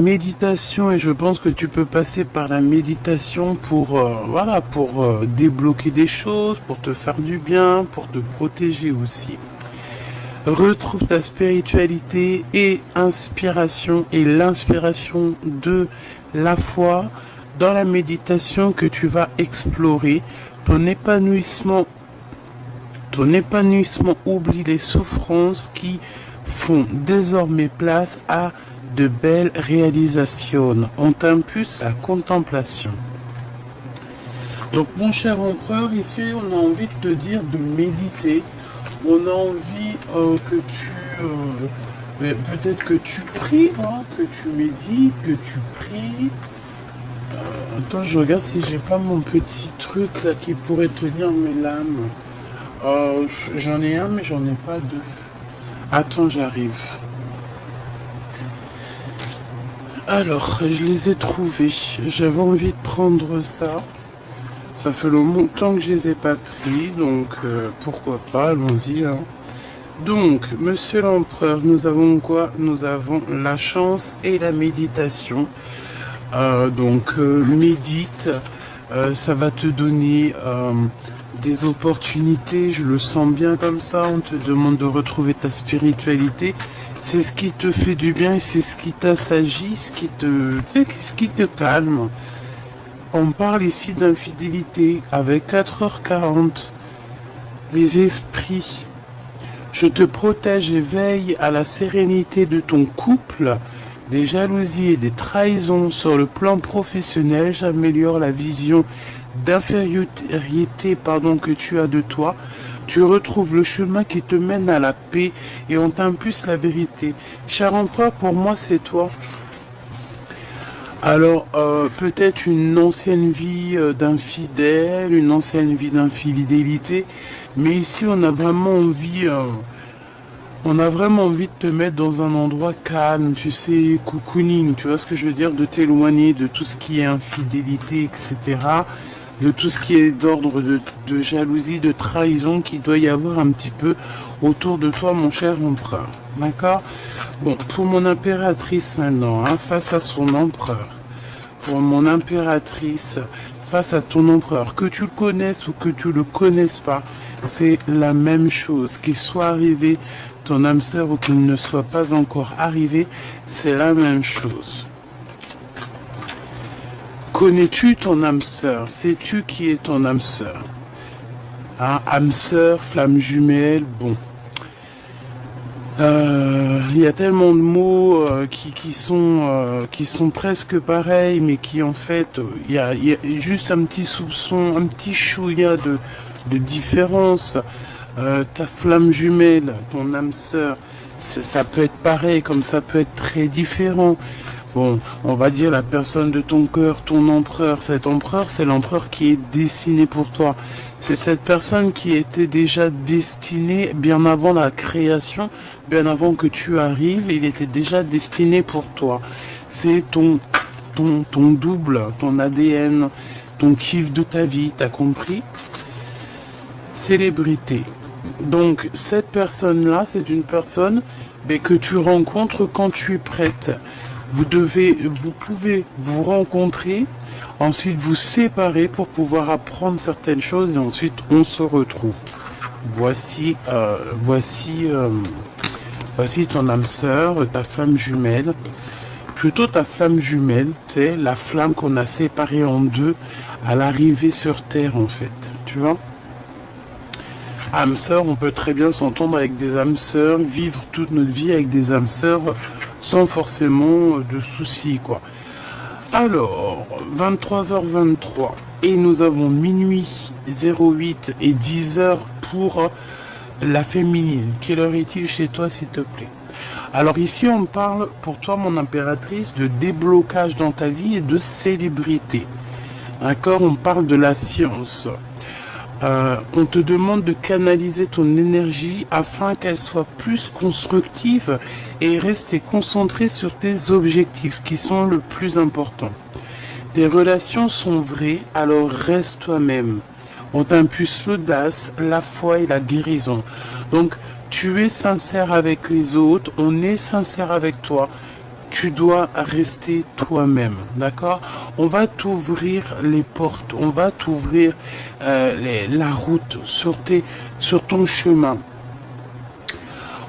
méditation, et je pense que tu peux passer par la méditation pour voilà, pour débloquer des choses, pour te faire du bien, pour te protéger aussi. Retrouve ta spiritualité et inspiration et l'inspiration de la foi dans la méditation que tu vas explorer. Ton épanouissement oublie les souffrances qui font désormais place à de belles réalisations. On t'impulse la contemplation. Donc mon cher empereur, ici on a envie de te dire de méditer. On a envie que tu... peut-être que tu pries, hein, que tu médites, que tu pries. Attends, je regarde si j'ai pas mon petit truc là qui pourrait tenir mes lames. J'en ai un, mais j'en ai pas deux. Attends, j'arrive. Alors, je les ai trouvés. J'avais envie de prendre ça. Ça fait longtemps que je les ai pas pris, donc pourquoi pas, allons-y. Hein. Donc, monsieur l'empereur, nous avons quoi? Nous avons la chance et la méditation. Médite, ça va te donner des opportunités, je le sens bien comme ça. On te demande de retrouver ta spiritualité. C'est ce qui te fait du bien et c'est ce qui t'assagit, ce qui te calme. On parle ici d'infidélité avec 4h40. Les esprits. Je te protège et veille à la sérénité de ton couple. Des jalousies et des trahisons sur le plan professionnel. J'améliore la vision d'infériorité que tu as de toi. Tu retrouves le chemin qui te mène à la paix et on t'impulse la vérité. Cher empereur, pour moi c'est toi. Alors, peut-être une ancienne vie d'infidèle, une ancienne vie d'infidélité, mais ici on a vraiment envie de te mettre dans un endroit calme, tu sais, cocooning, tu vois ce que je veux dire, de t'éloigner de tout ce qui est infidélité, etc., de tout ce qui est d'ordre de jalousie, de trahison qu'il doit y avoir un petit peu autour de toi, mon cher empereur. D'accord? Bon, pour mon impératrice maintenant, hein, face à son empereur. Pour mon impératrice, face à ton empereur, que tu le connaisses ou que tu le connaisses pas, c'est la même chose. Qu'il soit arrivé ton âme sœur ou qu'il ne soit pas encore arrivé, c'est la même chose. Connais-tu ton âme sœur? Sais-tu qui est ton âme sœur? Hein, âme sœur, flamme jumelle, bon. Il y a tellement de mots qui sont presque pareils, mais qui en fait, il y a juste un petit soupçon, un petit chouïa de différence. Ta flamme jumelle, ton âme sœur, ça peut être pareil, comme ça peut être très différent. Bon, on va dire la personne de ton cœur, ton empereur. Cet empereur, c'est l'empereur qui est destiné pour toi. C'est cette personne qui était déjà destinée bien avant la création, bien avant que tu arrives, il était déjà destiné pour toi. C'est ton double, ton ADN, ton kiff de ta vie, t'as compris? Célébrité. Donc, cette personne-là, c'est une personne que tu rencontres quand tu es prête. Vous pouvez vous rencontrer, ensuite vous séparer pour pouvoir apprendre certaines choses et ensuite on se retrouve. Voici ton âme sœur, ta flamme jumelle. Plutôt ta flamme jumelle, c'est la flamme qu'on a séparée en deux à l'arrivée sur Terre en fait, tu vois. Âme sœur, on peut très bien s'entendre avec des âmes sœurs, vivre toute notre vie avec des âmes sœurs sans forcément de soucis, quoi. Alors, 23h23, et nous avons minuit 08 et 10h pour la féminine. Quelle heure est-il chez toi, s'il te plaît? Alors ici, on parle, pour toi, mon impératrice, de déblocage dans ta vie et de célébrité. D'accord? On parle de la science. On te demande de canaliser ton énergie afin qu'elle soit plus constructive et rester concentrée sur tes objectifs qui sont le plus important. Tes relations sont vraies, alors reste toi-même. On t'impulse l'audace, la foi et la guérison. Donc, tu es sincère avec les autres, on est sincère avec toi. tu dois rester toi-même, d'accord? On va t'ouvrir les portes, on va t'ouvrir la route sur ton chemin.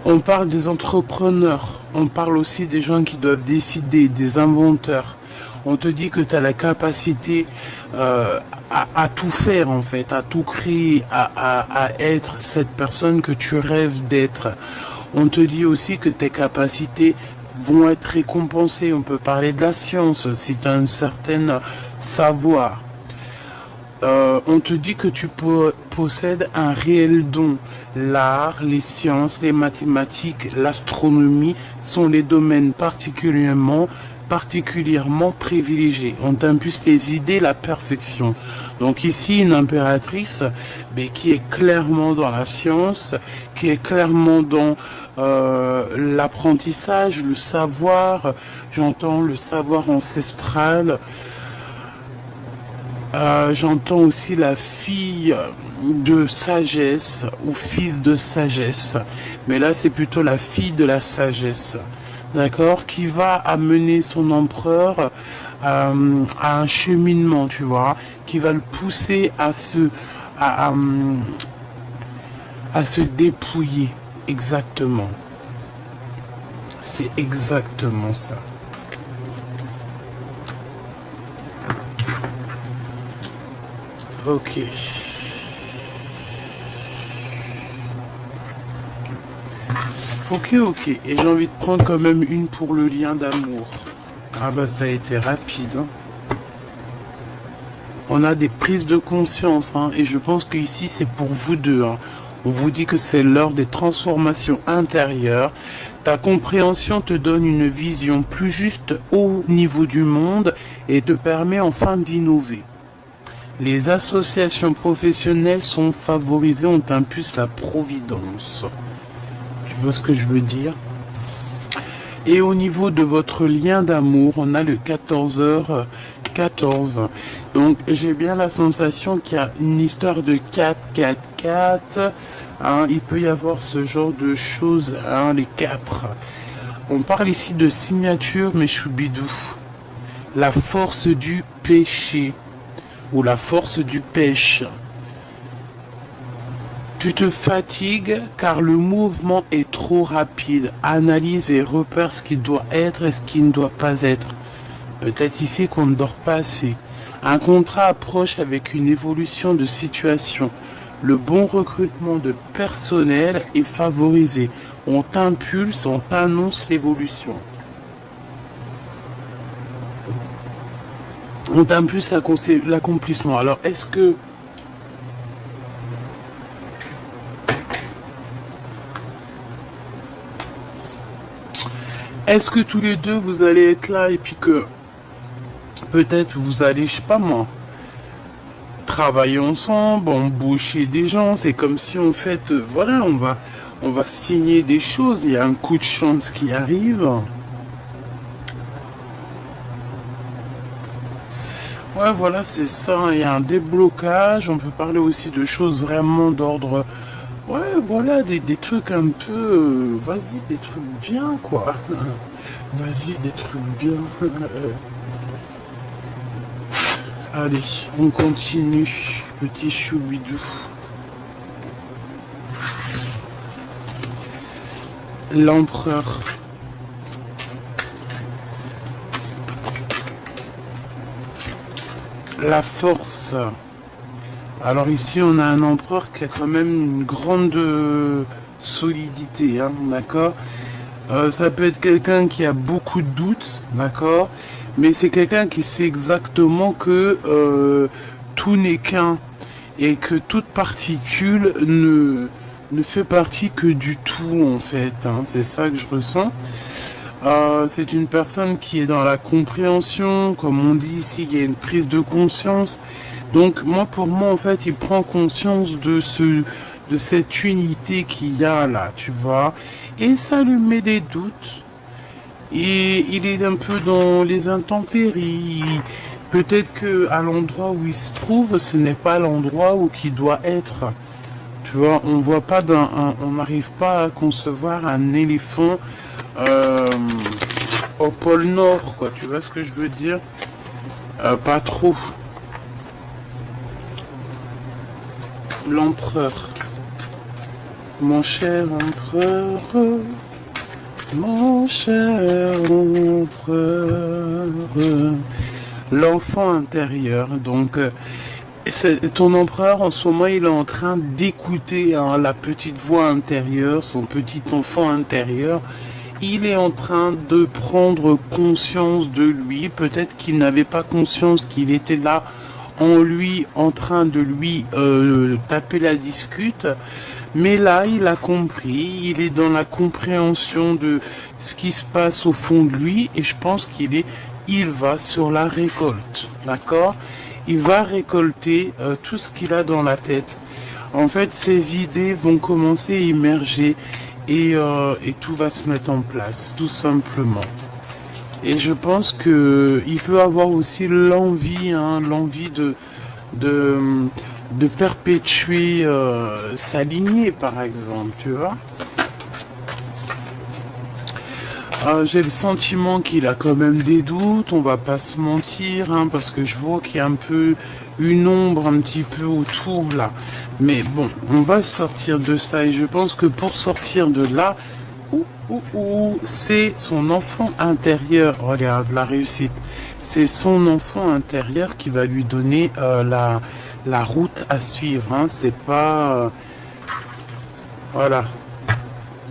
On parle des entrepreneurs, on parle aussi des gens qui doivent décider, des inventeurs. On te dit que tu as la capacité à tout faire en fait, à tout créer, à être cette personne que tu rêves d'être. On te dit aussi que tes capacités vont être récompensées. On peut parler de la science si tu as un certain savoir. On te dit que tu possèdes un réel don. L'art, les sciences, les mathématiques, l'astronomie sont les domaines particulièrement privilégiés. On t'impulse les idées, la perfection. Donc ici, une impératrice mais qui est clairement dans la science, qui est clairement dans l'apprentissage, le savoir. J'entends le savoir ancestral. J'entends aussi la fille de sagesse ou fils de sagesse. Mais là, c'est plutôt la fille de la sagesse. D'accord? Qui va amener son empereur à un cheminement, tu vois. Qui va le pousser à se dépouiller. Exactement. C'est exactement ça. Ok. Ok. Et j'ai envie de prendre quand même une pour le lien d'amour. Ah bah ça a été rapide. Hein. On a des prises de conscience. Hein, et je pense que ici c'est pour vous deux. Hein. On vous dit que c'est l'heure des transformations intérieures. Ta compréhension te donne une vision plus juste au niveau du monde et te permet enfin d'innover. Les associations professionnelles sont favorisées, on t'impulse la providence. Tu vois ce que je veux dire? Et au niveau de votre lien d'amour, on a le 14h14. Donc j'ai bien la sensation qu'il y a une histoire de 4. Hein, il peut y avoir ce genre de choses, hein, les 4. On parle ici de signature, mais choubidou. La force du péché. Ou la force du pêche. Tu te fatigues car le mouvement est trop rapide. Analyse et repère ce qui doit être et ce qui ne doit pas être. Peut-être ici qu'on ne dort pas assez. Un contrat approche avec une évolution de situation. Le bon recrutement de personnel est favorisé. On t'impulse, on t'annonce l'évolution. On t'impulse l'accomplissement. Alors, est-ce que tous les deux vous allez être là et puis que peut-être vous allez, je sais pas moi, travailler ensemble, embaucher des gens. C'est comme si en fait, voilà, on va signer des choses. Il y a un coup de chance qui arrive. Ouais, voilà, c'est ça. Il y a un déblocage. On peut parler aussi de choses vraiment d'ordre. Ouais, voilà, des trucs un peu. Vas-y, des trucs bien, quoi. Vas-y, des trucs bien. Allez, on continue. Petit choubidou. L'empereur. La force. Alors ici, on a un empereur qui a quand même une grande solidité, hein, d'accord. Ça peut être quelqu'un qui a beaucoup de doutes, d'accord. Mais c'est quelqu'un qui sait exactement que tout n'est qu'un et que toute particule ne fait partie que du tout, en fait. Hein. C'est ça que je ressens. C'est une personne qui est dans la compréhension, comme on dit ici, il y a une prise de conscience. Donc pour moi en fait, il prend conscience de cette unité qu'il y a là, tu vois, et ça lui met des doutes. Et il est un peu dans les intempéries. Peut-être que à l'endroit où il se trouve, ce n'est pas l'endroit où il doit être. Tu vois, on voit pas on n'arrive pas à concevoir un éléphant au pôle Nord, quoi. Tu vois ce que je veux dire? Pas trop. L'empereur. Mon cher empereur. Mon cher empereur. L'enfant intérieur. Donc, ton empereur, en ce moment, il est en train d'écouter hein, la petite voix intérieure, son petit enfant intérieur. Il est en train de prendre conscience de lui. Peut-être qu'il n'avait pas conscience qu'il était là en lui, en train de lui taper la discute. Mais là, il a compris. Il est dans la compréhension de ce qui se passe au fond de lui. Et je pense il va sur la récolte. D'accord? Il va récolter tout ce qu'il a dans la tête. En fait, ses idées vont commencer à émerger. Et tout va se mettre en place, tout simplement. Et je pense que il peut avoir aussi l'envie, hein, de perpétuer sa lignée, par exemple, tu vois. J'ai le sentiment qu'il a quand même des doutes, on va pas se mentir, hein, parce que je vois qu'il y a un peu une ombre un petit peu autour là. Mais bon, on va sortir de ça et je pense que pour sortir de là, c'est son enfant intérieur. Regarde la réussite. C'est son enfant intérieur qui va lui donner la route à suivre. Hein. C'est pas voilà.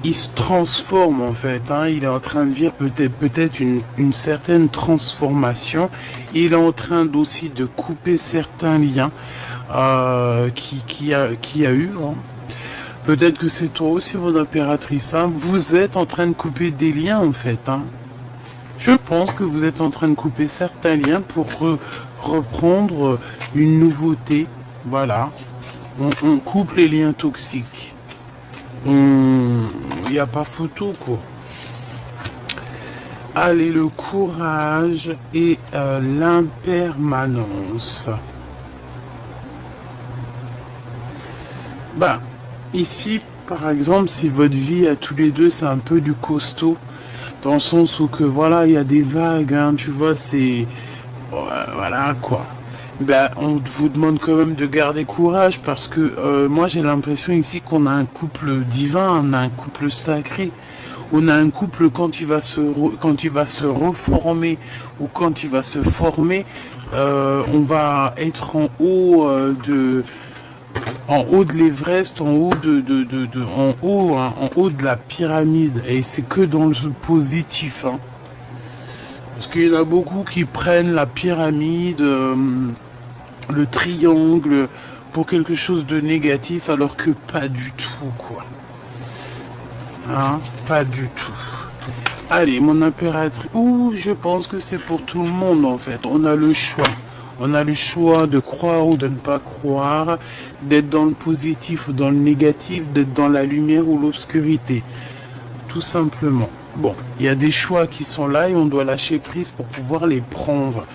Il se transforme en fait. Hein. Il est en train de vivre peut-être une certaine transformation. Il est en train aussi de couper certains liens qui a eu. Hein. Peut-être que c'est toi aussi, mon impératrice. Hein. Vous êtes en train de couper des liens en fait. Hein. Je pense que vous êtes en train de couper certains liens pour reprendre une nouveauté. Voilà. On coupe les liens toxiques. Il n'y a pas photo quoi. Allez, le courage et l'impermanence. Bah, ici, par exemple, si votre vie à tous les deux, c'est un peu du costaud, dans le sens où que voilà, il y a des vagues, hein, tu vois, c'est voilà quoi. Ben, on vous demande quand même de garder courage parce que moi j'ai l'impression ici qu'on a un couple divin, on a un couple sacré, on a un couple quand il va se reformer ou quand il va se former, on va être en haut de l'Everest, en haut hein, en haut de la pyramide et c'est que dans le positif. Hein. Parce qu'il y en a beaucoup qui prennent la pyramide. Le triangle pour quelque chose de négatif alors que pas du tout quoi. Hein, pas du tout. Allez, mon impératrice. Ouh, je pense que c'est pour tout le monde en fait. On a le choix. On a le choix de croire ou de ne pas croire, d'être dans le positif ou dans le négatif, d'être dans la lumière ou l'obscurité. Tout simplement. Bon, il y a des choix qui sont là et on doit lâcher prise pour pouvoir les prendre.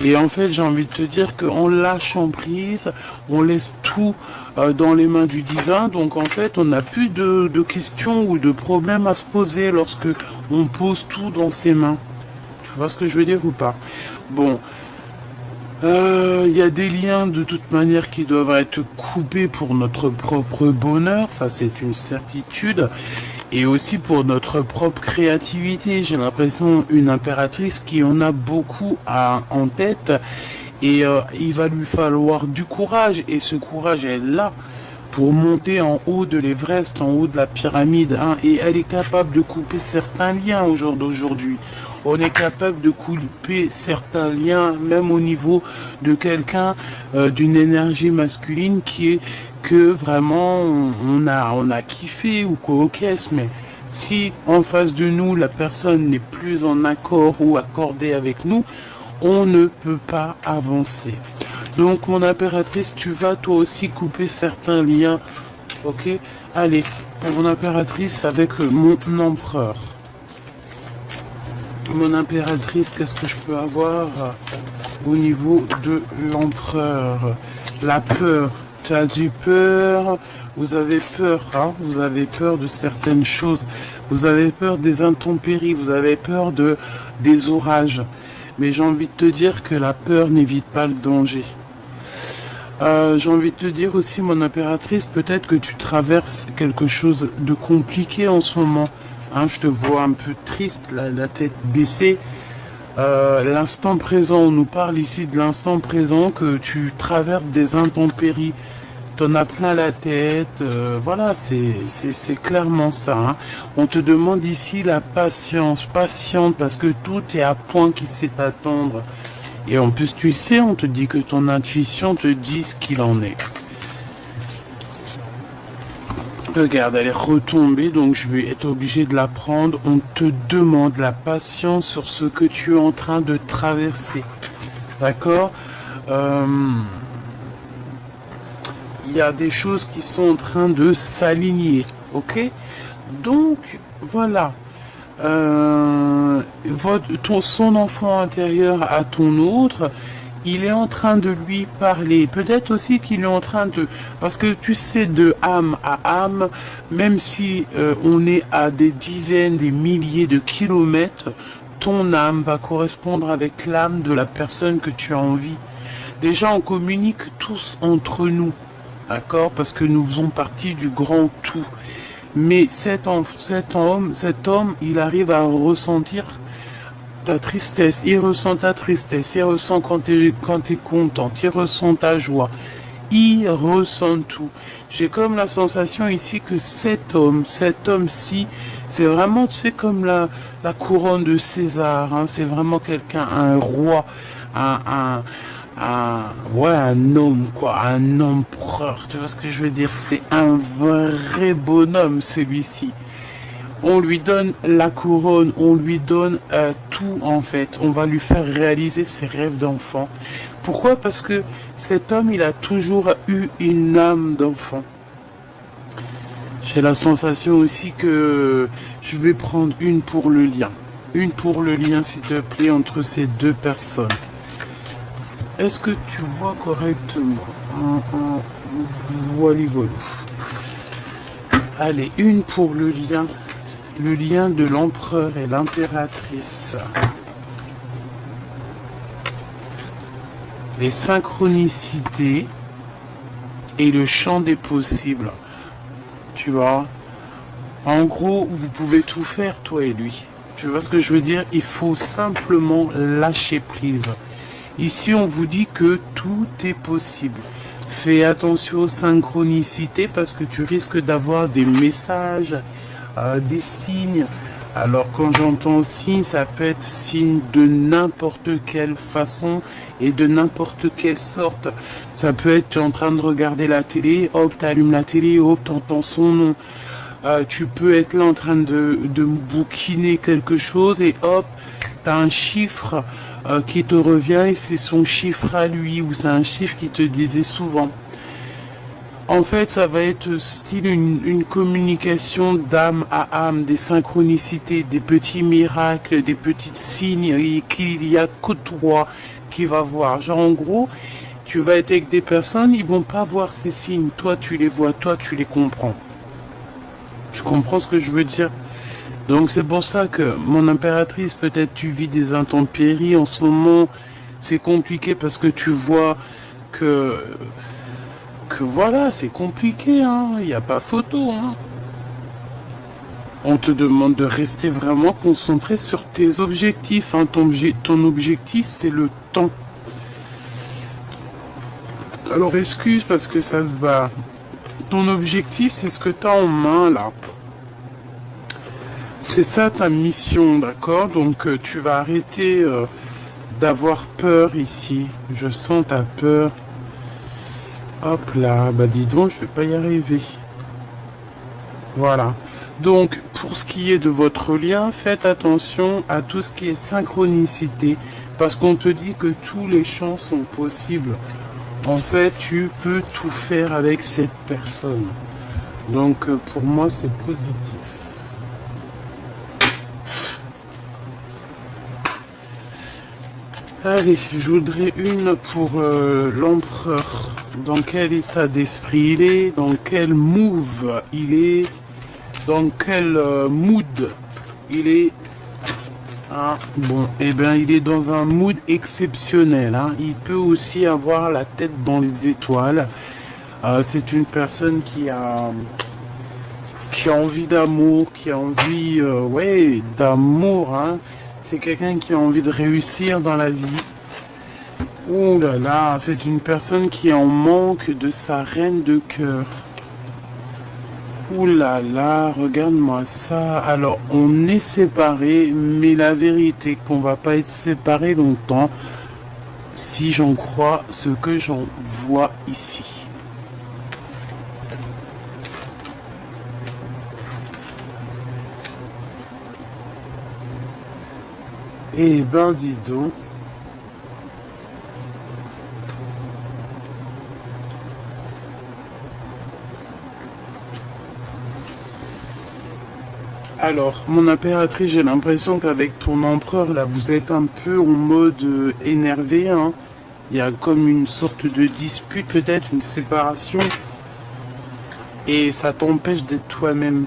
Et en fait, j'ai envie de te dire qu'en lâchant prise, on laisse tout dans les mains du divin. Donc en fait, on n'a plus de questions ou de problèmes à se poser lorsque on pose tout dans ses mains. Tu vois ce que je veux dire ou pas? Bon, y a des liens de toute manière qui doivent être coupés pour notre propre bonheur. Ça, c'est une certitude. Et aussi pour notre propre créativité. J'ai l'impression une impératrice qui en a beaucoup en tête. Et il va lui falloir du courage. Et ce courage est là pour monter en haut de l'Everest, en haut de la pyramide. Hein. Et elle est capable de couper certains liens au jour d'aujourd'hui. On est capable de couper certains liens, même au niveau de quelqu'un, d'une énergie masculine qui est que vraiment on a kiffé ou quoi, ok, mais si en face de nous la personne n'est plus en accord ou accordée avec nous, on ne peut pas avancer. Donc mon impératrice, tu vas toi aussi couper certains liens, ok? Allez, mon impératrice avec mon empereur. Mon impératrice, qu'est-ce que je peux avoir au niveau de l'empereur? La peur. Tu as dit peur, vous avez peur, hein, vous avez peur de certaines choses, vous avez peur des intempéries, vous avez peur de des orages. Mais j'ai envie de te dire que la peur n'évite pas le danger. J'ai envie de te dire aussi, mon impératrice, peut-être que tu traverses quelque chose de compliqué en ce moment. Hein, je te vois un peu triste, la tête baissée. L'instant présent, on nous parle ici de l'instant présent, que tu traverses des intempéries. T'en as plein la tête, voilà, c'est clairement ça. Hein. On te demande ici la patience, patiente, parce que tout est à point qui sait attendre. Et en plus, tu sais, on te dit que ton intuition te dit ce qu'il en est. Regarde, elle est retombée, donc je vais être obligé de la prendre. On te demande la patience sur ce que tu es en train de traverser. D'accord il y a des choses qui sont en train de s'aligner. Ok donc, voilà. Son enfant intérieur à ton autre, il est en train de lui parler. Peut-être aussi qu'il est en train de... Parce que tu sais, de âme à âme, même si on est à des dizaines, des milliers de kilomètres, ton âme va correspondre avec l'âme de la personne que tu as envie. Déjà, on communique tous entre nous. D'accord? Parce que nous faisons partie du grand tout. Mais cet homme, il arrive à ressentir ta tristesse, il ressent ta tristesse, il ressent quand t'es contente, il ressent ta joie, il ressent tout. J'ai comme la sensation ici que cet homme-ci, c'est vraiment, tu sais, comme la couronne de César, hein, c'est vraiment quelqu'un, un roi, un homme, quoi, un empereur, tu vois ce que je veux dire, c'est un vrai bonhomme, celui-ci. On lui donne la couronne, on lui donne tout en fait. On va lui faire réaliser ses rêves d'enfant. Pourquoi? Parce que cet homme, il a toujours eu une âme d'enfant. J'ai la sensation aussi que je vais prendre une pour le lien. Une pour le lien, s'il te plaît, entre ces deux personnes. Est-ce que tu vois correctement? Voilà. Allez, une pour le lien. Le lien de l'empereur et l'impératrice. Les synchronicités et le champ des possibles. Tu vois? En gros, vous pouvez tout faire, toi et lui. Tu vois ce que je veux dire? Il faut simplement lâcher prise. Ici, on vous dit que tout est possible. Fais attention aux synchronicités parce que tu risques d'avoir des messages, des signes. Alors quand j'entends signe, ça peut être signe de n'importe quelle façon et de n'importe quelle sorte. Ça peut être tu es en train de regarder la télé, hop, tu allumes la télé, hop, tu entends son nom. Tu peux être là en train de bouquiner quelque chose et hop, tu as un chiffre qui te revient et c'est son chiffre à lui ou c'est un chiffre qui te disait souvent. En fait, ça va être style une communication d'âme à âme, des synchronicités, des petits miracles, des petits signes qu'il y a que toi qui va voir. Genre en gros, tu vas être avec des personnes, ils vont pas voir ces signes. Toi, tu les vois, toi, tu les comprends. Tu comprends ce que je veux dire? Donc c'est pour ça que mon impératrice, peut-être tu vis des intempéries en ce moment. C'est compliqué parce que tu vois que voilà, c'est compliqué, hein. Il n'y a pas photo, hein. On te demande de rester vraiment concentré sur tes objectifs, hein. Ton objectif, c'est le temps. Alors excuse parce que ça se bat. Ton objectif, c'est ce que tu as en main, là. C'est ça ta mission, d'accord? Donc tu vas arrêter d'avoir peur ici. Je sens ta peur. Hop là, bah dis donc, je vais pas y arriver. Voilà. Donc, pour ce qui est de votre lien, faites attention à tout ce qui est synchronicité, parce qu'on te dit que tous les champs sont possibles. En fait, tu peux tout faire avec cette personne. Donc, pour moi, c'est positif. Allez, je voudrais une pour l'empereur. Dans quel état d'esprit il est, dans quel move il est, dans quel mood il est. Ah, bon, eh bien, il est dans un mood exceptionnel, hein. Il peut aussi avoir la tête dans les étoiles. C'est une personne qui a envie d'amour, qui a envie, ouais, d'amour, hein. C'est quelqu'un qui a envie de réussir dans la vie. Ouh là là, c'est une personne qui est en manque de sa reine de cœur. Ouh là là, regarde-moi ça. Alors, on est séparés, mais la vérité est qu'on va pas être séparés longtemps, si j'en crois ce que j'en vois ici. Eh ben, dis donc. Alors, mon impératrice, j'ai l'impression qu'avec ton empereur, là, vous êtes un peu en mode énervé, hein. Il y a comme une sorte de dispute, peut-être, une séparation. Et ça t'empêche d'être toi-même.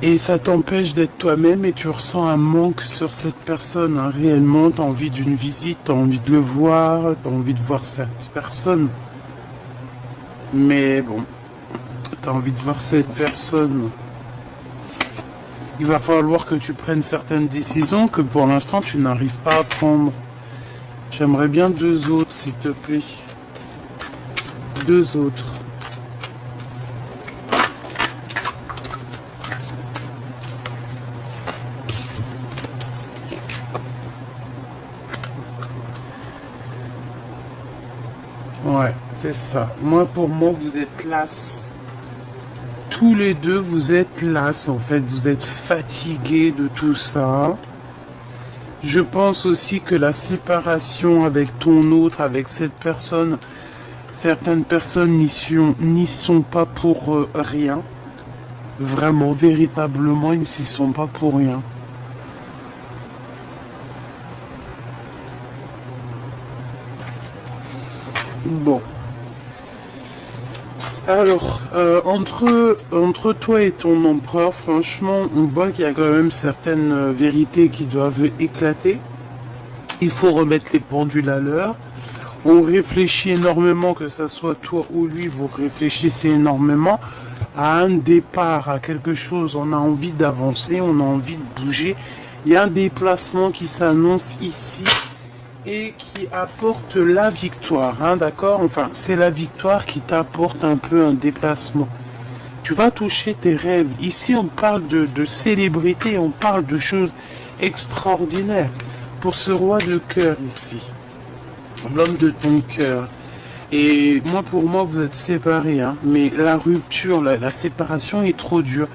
Et ça t'empêche d'être toi-même et tu ressens un manque sur cette personne, hein. Réellement, t'as envie d'une visite, t'as envie de le voir, t'as envie de voir cette personne. Mais bon, t'as envie de voir cette personne. Il va falloir que tu prennes certaines décisions que pour l'instant tu n'arrives pas à prendre. J'aimerais bien deux autres, s'il te plaît. Deux autres. Ouais, c'est ça. Moi, pour moi, vous êtes classe. Tous les deux, vous êtes las, en fait. Vous êtes fatigués de tout ça. Je pense aussi que la séparation avec ton autre, avec cette personne, certaines personnes n'y sont pas pour rien. Vraiment, véritablement, ils n'y sont pas pour rien. Bon. Alors, entre toi et ton empereur, franchement, on voit qu'il y a quand même certaines vérités qui doivent éclater. Il faut remettre les pendules à l'heure. On réfléchit énormément, que ce soit toi ou lui, vous réfléchissez énormément à un départ, à quelque chose. On a envie d'avancer, on a envie de bouger. Il y a un déplacement qui s'annonce ici et qui apporte la victoire, hein, d'accord? Enfin, c'est la victoire qui t'apporte un peu un déplacement. Tu vas toucher tes rêves. Ici, on parle de célébrité, on parle de choses extraordinaires. Pour ce roi de cœur ici, l'homme de ton cœur. Et moi, pour moi, vous êtes séparés, hein, mais la rupture, la séparation est trop dure.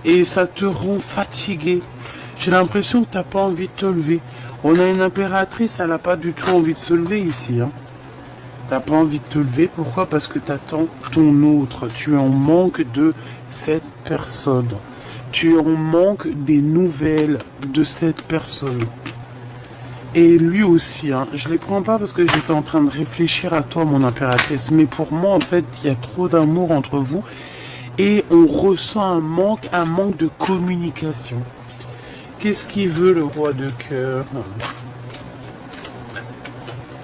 Et ça te rend fatigué. J'ai l'impression que tu n'as pas envie de te lever. On a une impératrice, elle n'a pas du tout envie de se lever ici. Hein. T'as pas envie de te lever, pourquoi? Parce que tu attends ton autre. Tu es en manque de cette personne. Tu es en manque des nouvelles de cette personne. Et lui aussi, hein, je les prends pas parce que j'étais en train de réfléchir à toi, mon impératrice. Mais pour moi, en fait, il y a trop d'amour entre vous. Et on ressent un manque de communication. Qu'est-ce qu'il veut le roi de cœur?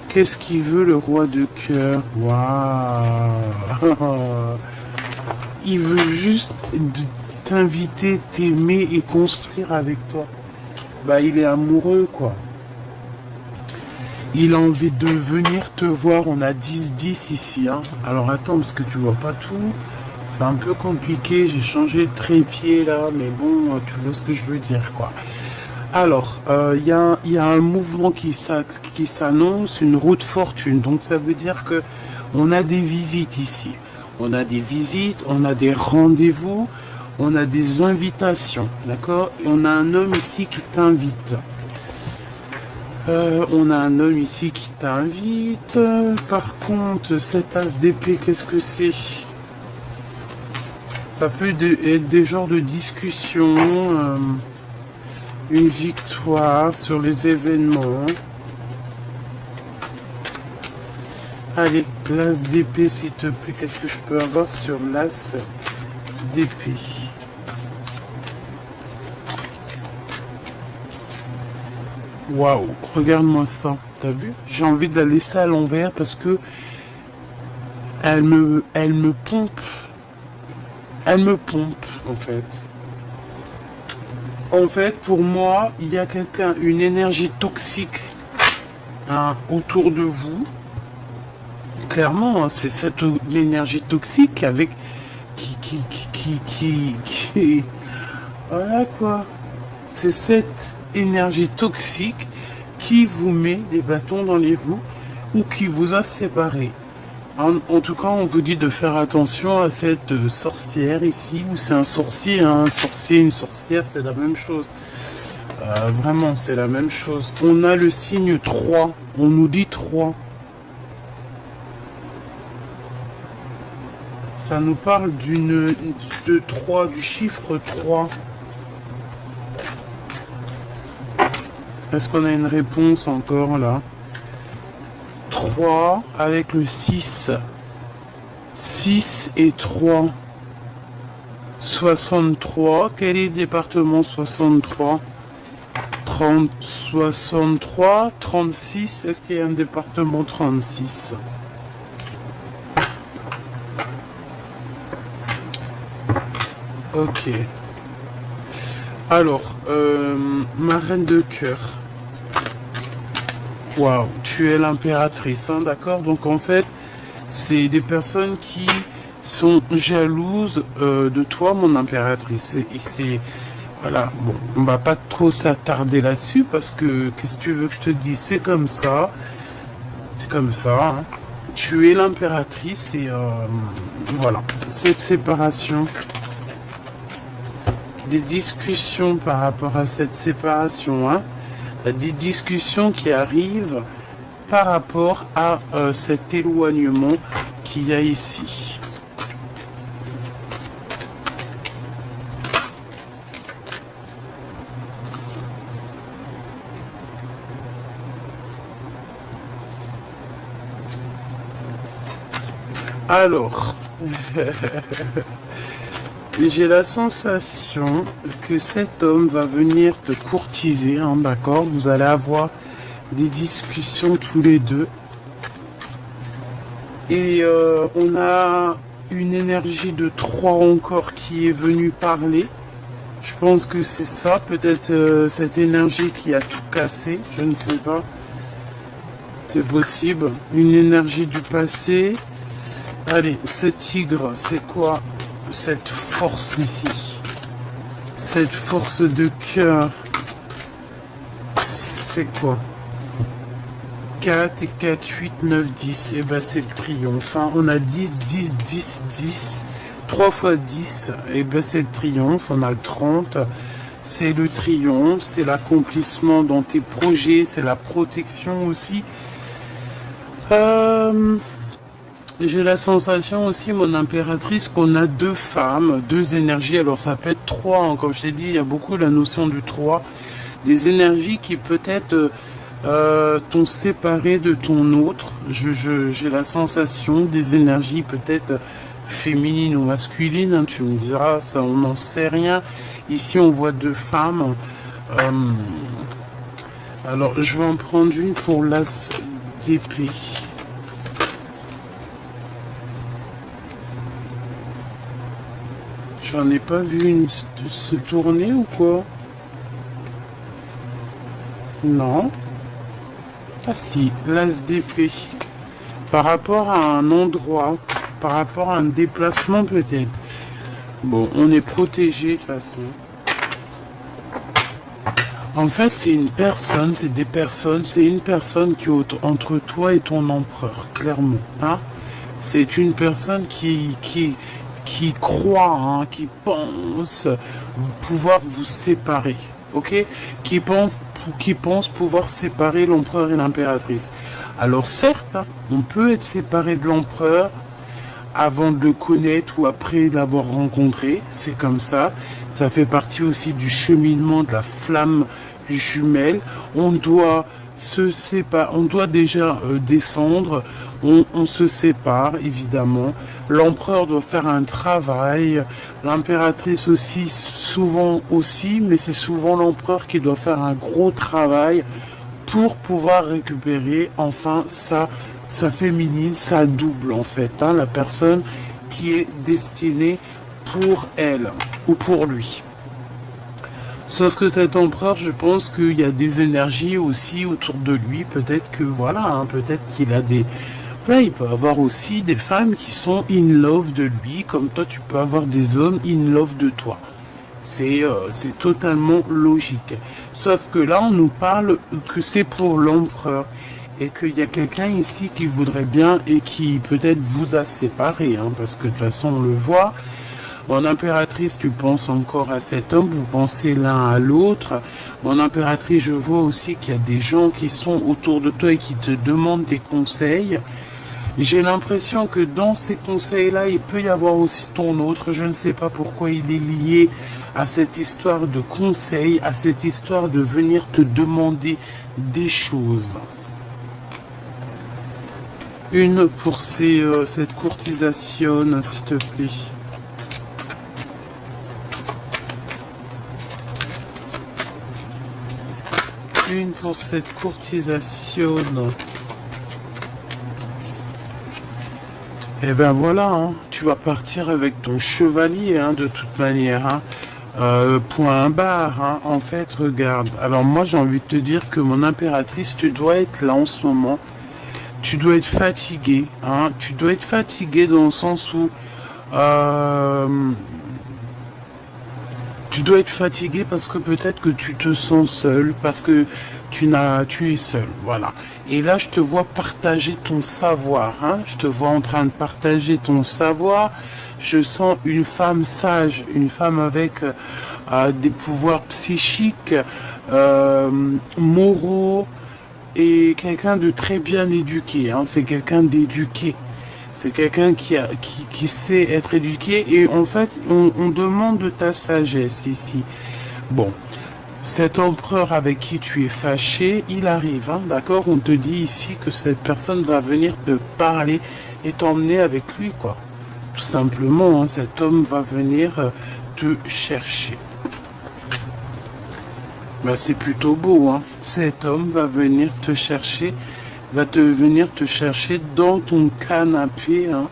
Qu'est-ce qu'il veut le roi de cœur? Waouh! Il veut juste t'inviter, t'aimer et construire avec toi. Bah, il est amoureux, quoi. Il a envie de venir te voir. On a 10-10 ici, hein. Alors attends, parce que tu vois pas tout. C'est un peu compliqué. J'ai changé de trépied là, mais bon, tu vois ce que je veux dire, quoi. Alors, il y a un mouvement qui s'annonce, une route fortune. Donc ça veut dire que on a des visites ici. On a des visites, on a des rendez-vous, on a des invitations, d'accord? Et on a un homme ici qui t'invite. On a un homme ici qui t'invite. Par contre, cet as d'épée, qu'est-ce que c'est? Ça peut être des genres de discussions, une victoire sur les événements. Allez, l'as d'épée, s'il te plaît. Qu'est-ce que je peux avoir sur l'as d'épée? Waouh, regarde-moi ça. T'as vu? J'ai envie de la laisser à l'envers parce que elle me pompe. Elle me pompe, en fait. En fait, pour moi, il y a quelqu'un, une énergie toxique hein, autour de vous. Clairement, hein, c'est cette énergie toxique avec qui voilà quoi. C'est cette énergie toxique qui vous met des bâtons dans les roues ou qui vous a séparés. En tout cas, on vous dit de faire attention à cette sorcière ici, ou c'est un sorcier, hein, un sorcier, une sorcière, c'est la même chose. Vraiment, c'est la même chose. On a le signe 3, on nous dit 3. Ça nous parle de 3, du chiffre 3. Est-ce qu'on a une réponse encore là? 3 avec le 6. 6 et 3. 63. Quel est le département 63? 30, 63, 36. Est-ce qu'il y a un département 36? Ok. Alors, ma reine de cœur. Waouh, tu es l'impératrice, hein, d'accord? Donc en fait, c'est des personnes qui sont jalouses de toi, mon impératrice. Et c'est voilà, bon, on va pas trop s'attarder là-dessus parce que qu'est-ce que tu veux que je te dise? C'est comme ça, hein. Tu es l'impératrice et voilà, cette séparation, des discussions par rapport à cette séparation, hein. Des discussions qui arrivent par rapport à cet éloignement qu'il y a ici. Alors, j'ai la sensation que cet homme va venir te courtiser, hein, d'accord? Vous allez avoir des discussions tous les deux. Et on a une énergie de 3 encore qui est venue parler. Je pense que c'est ça, peut-être cette énergie qui a tout cassé, je ne sais pas. C'est possible. Une énergie du passé. Allez, ce tigre, c'est quoi cette force ici? Cette force de cœur, c'est quoi? 4 et 4, 8, 9, 10. Et ben c'est le triomphe. Hein. On a 10, 10, 10, 10. 3 fois 10. Et ben c'est le triomphe. On a le 30. C'est le triomphe. C'est l'accomplissement dans tes projets. C'est la protection aussi. J'ai la sensation aussi, mon impératrice, qu'on a 2 femmes, 2 énergies. Alors ça peut être 3, hein. Comme je t'ai dit, il y a beaucoup la notion du 3. Des énergies qui peut-être t'ont séparé de ton autre. J'ai la sensation des énergies peut-être féminines ou masculines. Hein. Tu me diras, ça on n'en sait rien. Ici on voit 2 femmes. Alors je vais en prendre une pour l'as d'épée. J'en ai pas vu une se tourner ou quoi? Non. Ah si, l'as d'épée. Par rapport à un endroit, par rapport à un déplacement peut-être. Bon, on est protégé de toute façon. En fait, c'est une personne, c'est des personnes, c'est une personne qui est entre toi et ton empereur, clairement. Hein? C'est une personne qui croit, hein, qui pense pouvoir vous séparer, ok? Qui pense pouvoir séparer l'empereur et l'impératrice. Alors certes, hein, on peut être séparé de l'empereur avant de le connaître ou après l'avoir rencontré, c'est comme ça. Ça fait partie aussi du cheminement de la flamme jumelle. On doit se séparer, on doit déjà descendre, on se sépare évidemment. L'empereur doit faire un travail, l'impératrice aussi, souvent aussi, mais c'est souvent l'empereur qui doit faire un gros travail pour pouvoir récupérer enfin sa féminine, sa double en fait, hein, la personne qui est destinée pour elle ou pour lui. Sauf que cet empereur, je pense qu'il y a des énergies aussi autour de lui. Peut-être que voilà, hein, peut-être qu'il a des... Voilà, il peut avoir aussi des femmes qui sont in love de lui, comme toi tu peux avoir des hommes in love de toi. C'est totalement logique. Sauf que là, on nous parle que c'est pour l'empereur. Et qu'il y a quelqu'un ici qui voudrait bien et qui peut-être vous a séparé. Hein, parce que de toute façon, on le voit. Mon impératrice, tu penses encore à cet homme, vous pensez l'un à l'autre. Mon impératrice, je vois aussi qu'il y a des gens qui sont autour de toi et qui te demandent des conseils. J'ai l'impression que dans ces conseils-là, il peut y avoir aussi ton autre. Je ne sais pas pourquoi il est lié à cette histoire de conseils, à cette histoire de venir te demander des choses. Une pour cette courtisation, s'il te plaît. Une pour cette courtisation. Et ben voilà, hein, tu vas partir avec ton chevalier, hein, de toute manière. Hein. Point barre, hein. En fait, regarde. Alors moi, j'ai envie de te dire que mon impératrice, tu dois être là en ce moment. Tu dois être fatigué. Hein. Tu dois être fatigué dans le sens où... tu dois être fatigué parce que peut-être que tu te sens seul, parce que tu es seul, voilà. Et là, je te vois partager ton savoir, hein. Je te vois en train de partager ton savoir. Je sens une femme sage, une femme avec des pouvoirs psychiques, moraux, et quelqu'un de très bien éduqué, hein. C'est quelqu'un d'éduqué. C'est quelqu'un qui sait être éduqué et en fait, on demande de ta sagesse ici. Bon, cet empereur avec qui tu es fâché, il arrive, hein, d'accord? On te dit ici que cette personne va venir te parler et t'emmener avec lui, quoi. Tout simplement, hein, cet homme va venir te chercher. Ben, c'est plutôt beau, hein. Cet homme va venir te chercher. Venir te chercher dans ton canapé, hein,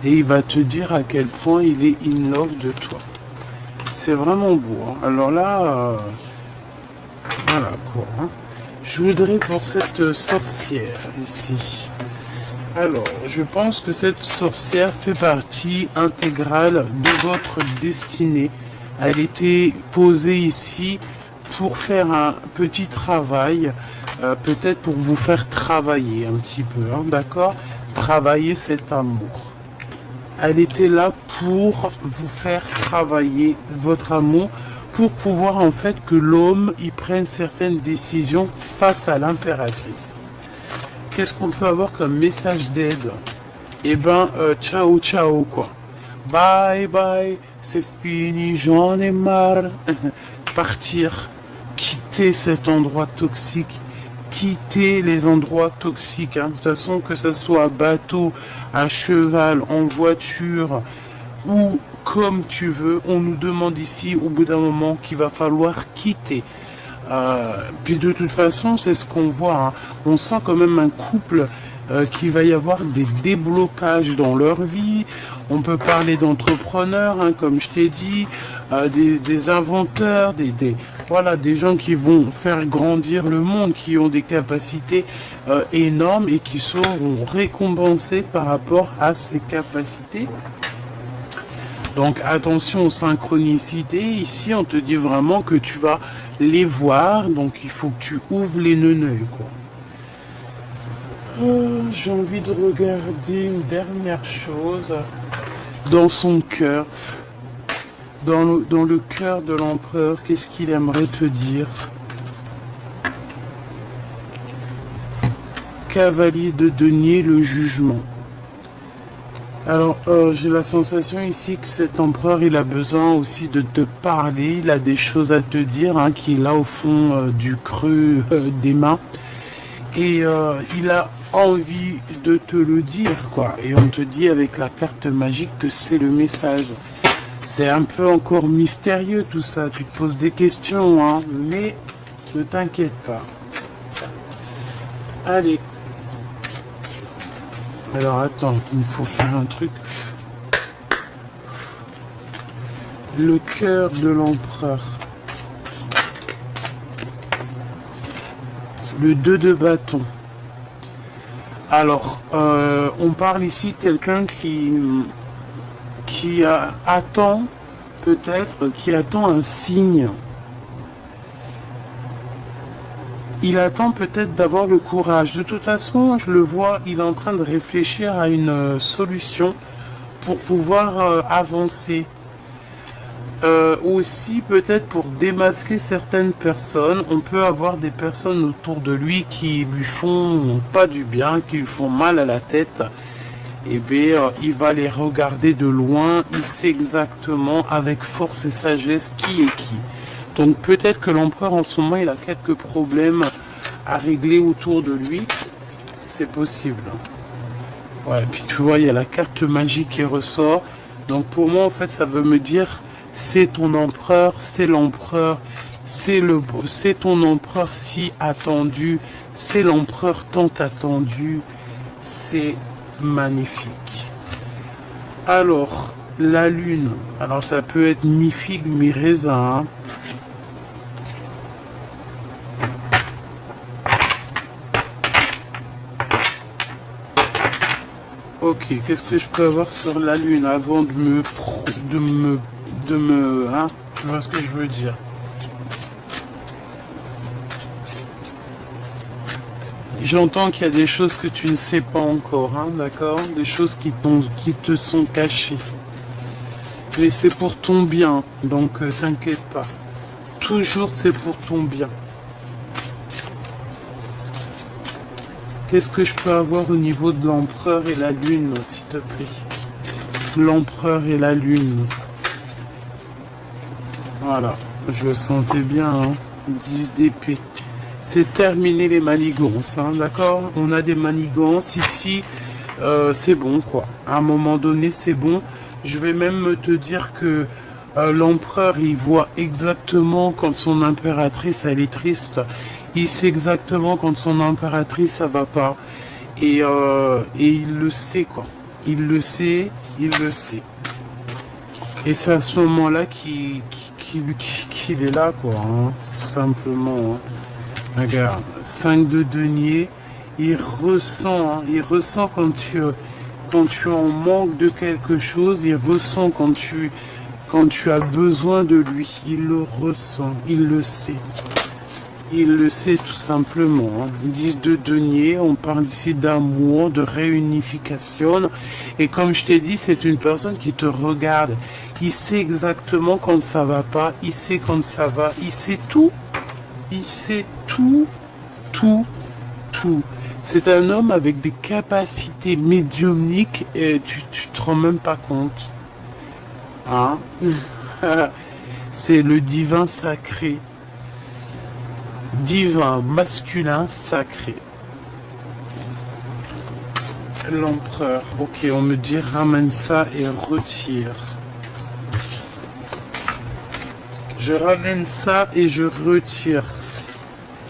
et il va te dire à quel point il est in love de toi. C'est vraiment beau, hein. Alors là, voilà quoi. Hein. Je voudrais pour cette sorcière ici. Alors, je pense que cette sorcière fait partie intégrale de votre destinée. Elle était posée ici pour faire un petit travail. Peut-être pour vous faire travailler un petit peu, hein, d'accord? Travailler cet amour. Elle était là pour vous faire travailler votre amour, pour pouvoir en fait que l'homme y prenne certaines décisions face à l'impératrice. Qu'est-ce qu'on peut avoir comme message d'aide? Eh ben, ciao ciao quoi. Bye bye, c'est fini, j'en ai marre. Partir, quitter cet endroit toxique. Quitter les endroits toxiques, hein. De toute façon, que ce soit à bateau, à cheval, en voiture, ou comme tu veux, on nous demande ici, au bout d'un moment, qu'il va falloir quitter. Puis de toute façon, c'est ce qu'on voit, hein. On sent quand même un couple qu'il va y avoir des déblocages dans leur vie. On peut parler d'entrepreneurs, hein, comme je t'ai dit, des inventeurs, voilà, des gens qui vont faire grandir le monde, qui ont des capacités énormes et qui seront récompensés par rapport à ces capacités. Donc attention aux synchronicités. Ici, on te dit vraiment que tu vas les voir. Donc il faut que tu ouvres les neneuils, quoi. J'ai envie de regarder une dernière chose. Dans son cœur. Dans le cœur de l'empereur, qu'est-ce qu'il aimerait te dire? Cavalier de denier, le jugement. Alors, j'ai la sensation ici que cet empereur, il a besoin aussi de te parler. Il a des choses à te dire, hein, qui est là au fond du creux des mains. Et il a envie de te le dire, quoi. Et on te dit avec la carte magique que c'est le message. C'est un peu encore mystérieux tout ça. Tu te poses des questions, hein, mais ne t'inquiète pas. Allez. Alors attends, il me faut faire un truc. Le cœur de l'empereur. Le 2 de bâton. Alors, on parle ici de quelqu'un qui attend, peut-être, qui attend un signe. Il attend peut-être d'avoir le courage. De toute façon, je le vois, il est en train de réfléchir à une solution pour pouvoir avancer. Aussi peut-être pour démasquer certaines personnes. On peut avoir des personnes autour de lui qui lui font pas du bien, qui lui font mal à la tête. Et bien il va les regarder de loin. Il sait exactement avec force et sagesse qui est qui. Donc peut-être que l'empereur en ce moment il a quelques problèmes à régler autour de lui. C'est possible. Ouais, puis tu vois il y a la carte magique qui ressort. Donc pour moi en fait ça veut me dire c'est ton empereur, c'est l'empereur, c'est ton empereur si attendu, c'est l'empereur tant attendu, c'est magnifique. Alors, la lune, alors ça peut être mi-figue, mi-raisin. Hein. Ok, qu'est-ce que je peux avoir sur la lune avant de me hein, tu vois ce que je veux dire. J'entends qu'il y a des choses que tu ne sais pas encore, hein, d'accord? Des choses qui te sont cachées. Mais c'est pour ton bien, donc t'inquiète pas. Toujours c'est pour ton bien. Qu'est-ce que je peux avoir au niveau de l'empereur et la lune, s'il te plaît? L'empereur et la lune. Voilà, je le sentais bien, hein. 10 d'épée. C'est terminé les manigances, hein, d'accord? On a des manigances ici, c'est bon, quoi. À un moment donné, c'est bon. Je vais même te dire que l'empereur, il voit exactement quand son impératrice, elle est triste. Il sait exactement quand son impératrice, ça va pas. Et il le sait, quoi. Il le sait, il le sait. Et c'est à ce moment-là qu'il est là, quoi, hein, tout simplement. Hein. Regarde, 5 de denier, il ressent quand tu es en manque de quelque chose, il ressent quand tu as besoin de lui, il le ressent, il le sait. Il le sait tout simplement. Hein. 10 de denier, on parle ici d'amour, de réunification. Et comme je t'ai dit, c'est une personne qui te regarde. Il sait exactement quand ça va pas, il sait quand ça va, il sait tout. Il sait tout, tout, tout. C'est un homme avec des capacités médiumniques et tu te rends même pas compte. Hein? C'est le divin sacré. Divin masculin sacré. L'empereur. Ok, on me dit ramène ça et retire. Je ramène ça et je retire.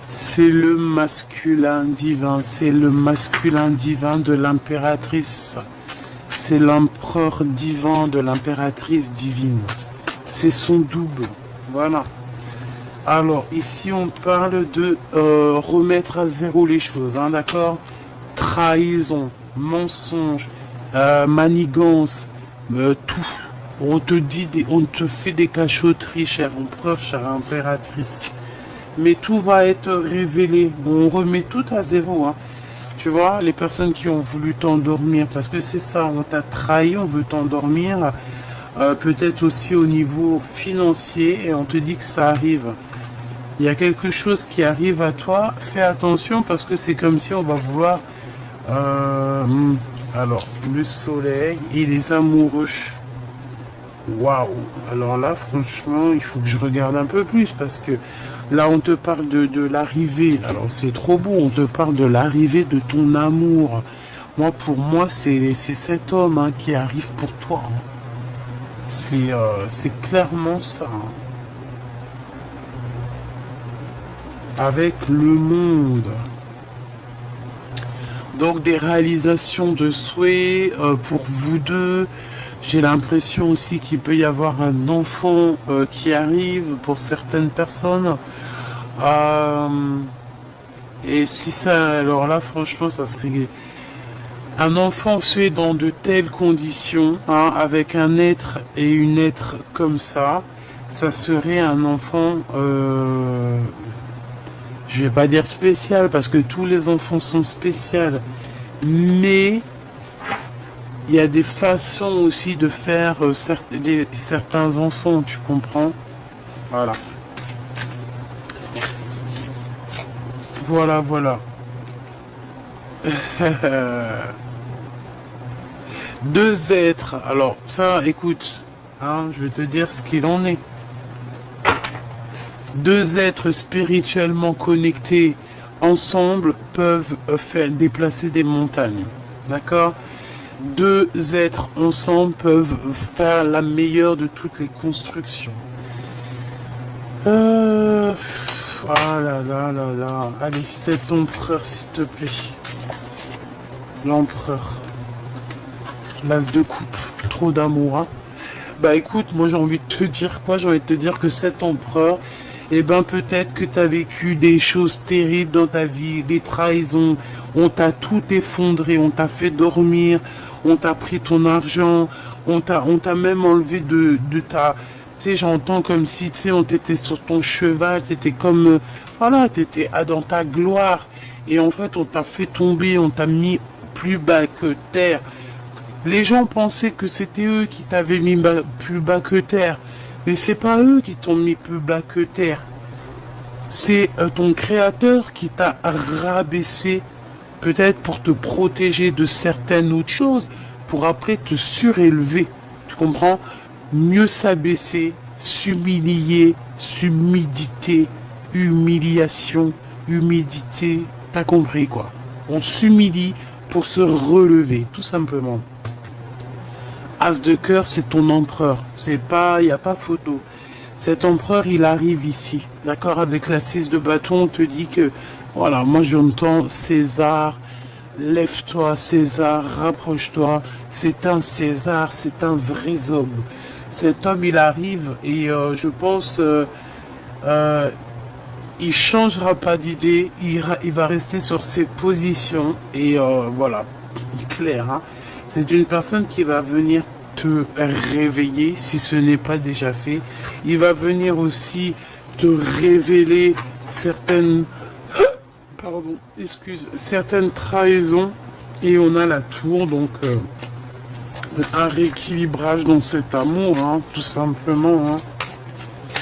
C'est le masculin divin. C'est le masculin divin de l'impératrice. C'est l'empereur divin de l'impératrice divine. C'est son double. Voilà. Alors, ici, on parle de remettre à zéro les choses, hein, d'accord? Trahison, mensonge, manigance, tout. On te fait des cachotteries, cher empereur, chère impératrice. Mais tout va être révélé. On remet tout à zéro, hein. Tu vois, les personnes qui ont voulu t'endormir, parce que c'est ça, on t'a trahi, on veut t'endormir. Peut-être aussi au niveau financier, et on te dit que ça arrive. Il y a quelque chose qui arrive à toi, fais attention parce que c'est comme si on va vouloir... alors, le soleil et les amoureux. Waouh! Alors là, franchement, il faut que je regarde un peu plus parce que là, on te parle de l'arrivée. Alors, c'est trop beau, on te parle de l'arrivée de ton amour. Moi, pour moi, c'est cet homme, hein, qui arrive pour toi. Hein. C'est clairement ça. Hein. Avec le monde. Donc des réalisations de souhaits pour vous deux. J'ai l'impression aussi qu'il peut y avoir un enfant qui arrive pour certaines personnes. Euh, et si ça, alors là, franchement, ça serait un enfant fait dans de telles conditions, hein, avec un être et une être comme ça serait un enfant, je vais pas dire spécial parce que tous les enfants sont spéciaux, mais il y a des façons aussi de faire certains enfants, tu comprends? Voilà. Voilà, voilà. Deux êtres. Alors, ça, écoute, hein, je vais te dire ce qu'il en est. Deux êtres spirituellement connectés ensemble peuvent faire déplacer des montagnes. D'accord? Deux êtres ensemble peuvent faire la meilleure de toutes les constructions. Ah là là là là. Allez, c'est l'empereur, s'il te plaît. L'empereur. L'as de coupe. Trop d'amour, hein. Bah écoute, moi j'ai envie de te dire quoi? J'ai envie de te dire que cet empereur, eh ben peut-être que tu as vécu des choses terribles dans ta vie, des trahisons, on t'a tout effondré, on t'a fait dormir, on t'a pris ton argent, on t'a même enlevé de ta... Tu sais, j'entends comme si, tu sais, on t'était sur ton cheval, t'étais comme... voilà, t'étais dans ta gloire. Et en fait, on t'a fait tomber, on t'a mis plus bas que terre. Les gens pensaient que c'était eux qui t'avaient mis plus bas que terre. Mais c'est pas eux qui t'ont mis plus bas que terre. C'est ton créateur qui t'a rabaissé, peut-être pour te protéger de certaines autres choses, pour après te surélever. Tu comprends? Mieux s'abaisser, s'humilier, s'humidité, humiliation, humidité. T'as compris quoi? On s'humilie pour se relever, tout simplement. As de cœur, c'est ton empereur. C'est pas, il n'y a pas photo. Cet empereur, il arrive ici. D'accord? Avec la 6 de bâton, on te dit que, voilà, moi j'entends César, lève-toi César, rapproche-toi. C'est un César, c'est un vrai homme. Cet homme, il arrive et je pense, il changera pas d'idée, il va rester sur ses positions et voilà, clair, hein. C'est une personne qui va venir te réveiller si ce n'est pas déjà fait. Il va venir aussi te révéler certaines, pardon, excuse, certaines trahisons. Et on a la tour, donc un rééquilibrage dans cet amour, hein, tout simplement. Hein.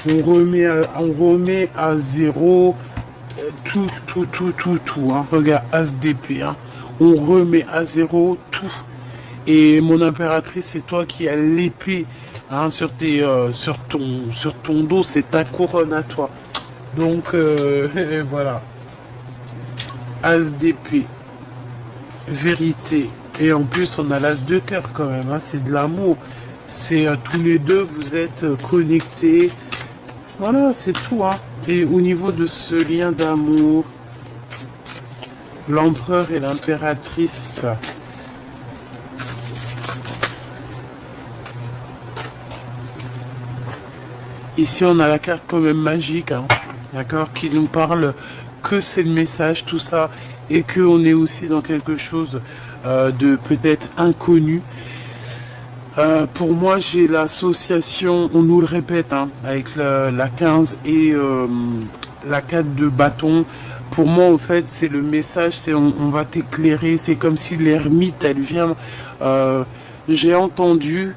On remet à zéro tout. Hein. Regarde, As d'épée. Hein. On remet à zéro tout. Et mon impératrice, c'est toi qui as l'épée, hein, sur ton dos, c'est ta couronne à toi. Donc voilà. As d'épée, vérité. Et en plus, on a l'as de cœur quand même. Hein, c'est de l'amour. C'est tous les deux, vous êtes connectés. Voilà, c'est tout. Hein. Et au niveau de ce lien d'amour, l'empereur et l'impératrice. Ici, on a la carte quand même magique, hein, d'accord, qui nous parle que c'est le message, tout ça, et que on est aussi dans quelque chose de peut-être inconnu. Pour moi, j'ai l'association, on nous le répète, hein, avec la 15 et la 4 de bâton. Pour moi, en fait, c'est le message, c'est on va t'éclairer, c'est comme si l'ermite, elle vient... j'ai entendu,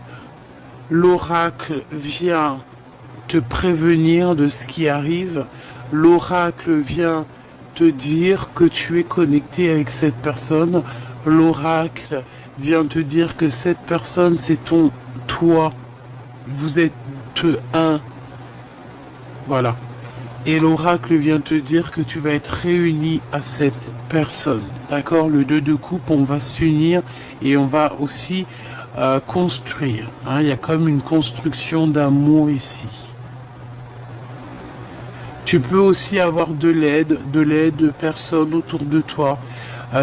l'oracle vient te prévenir de ce qui arrive. L'oracle vient te dire que tu es connecté avec cette personne. L'oracle vient te dire que cette personne, c'est toi. Vous êtes un. Voilà. Et l'oracle vient te dire que tu vas être réuni à cette personne. D'accord? Le 2 de coupe, on va s'unir et on va aussi construire. Hein? Il y a comme une construction d'amour ici. Tu peux aussi avoir de l'aide de personnes autour de toi.